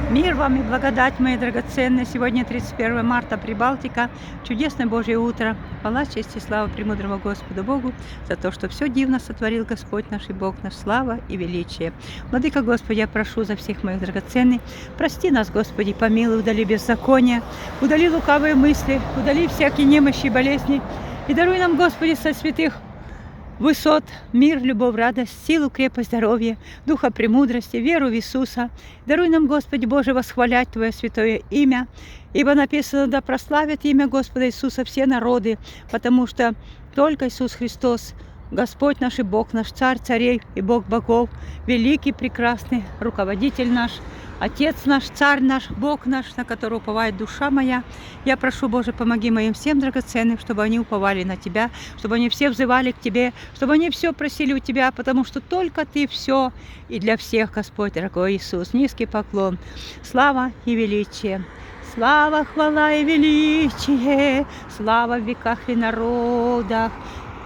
Мир вам и благодать, мои драгоценные. Сегодня 31 марта, Прибалтика. Чудесное Божье утро. Хвала, честь и слава премудрому Господу Богу за то, что все дивно сотворил Господь наш и Бог наш. Слава и величие. Владыка Господи, я прошу за всех моих драгоценных. Прости нас, Господи, помилуй, удали беззакония, удали лукавые мысли, удали всякие немощи и болезни. И даруй нам, Господи, со святых высот, мир, любовь, радость, силу, крепость, здоровье, духа премудрости, веру в Иисуса. Даруй нам, Господи Боже, восхвалять Твое святое имя, ибо написано: да прославят имя Господа Иисуса все народы, потому что только Иисус Христос, Господь наш и Бог наш, Царь царей и Бог богов, великий, прекрасный, руководитель наш, Отец наш, Царь наш, Бог наш, на которого уповает душа моя. Я прошу, Боже, помоги моим всем драгоценным, чтобы они уповали на Тебя, чтобы они все взывали к Тебе, чтобы они все просили у Тебя, потому что только Ты все и для всех, Господь, дорогой Иисус. Низкий поклон, слава и величие. Слава, хвала и величие, слава в веках и народах.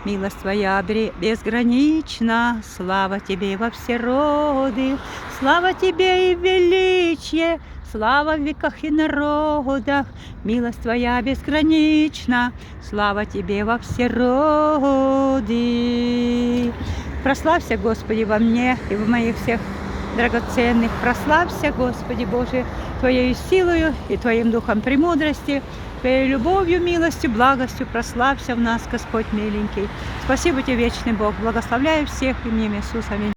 Милость Твоя безгранична, слава Тебе во все роды, слава Тебе и величие, слава в веках и народах. Милость Твоя безгранична, слава Тебе во все роды. Прославься, Господи, во мне и в моих всех драгоценных. Прославься, Господи Боже, Твоей силою и Твоим духом премудрости, Твоей любовью, милостью, благостью. Прославься в нас, Господь миленький. Спасибо Тебе, вечный Бог. Благословляю всех именем Иисуса. Аминь.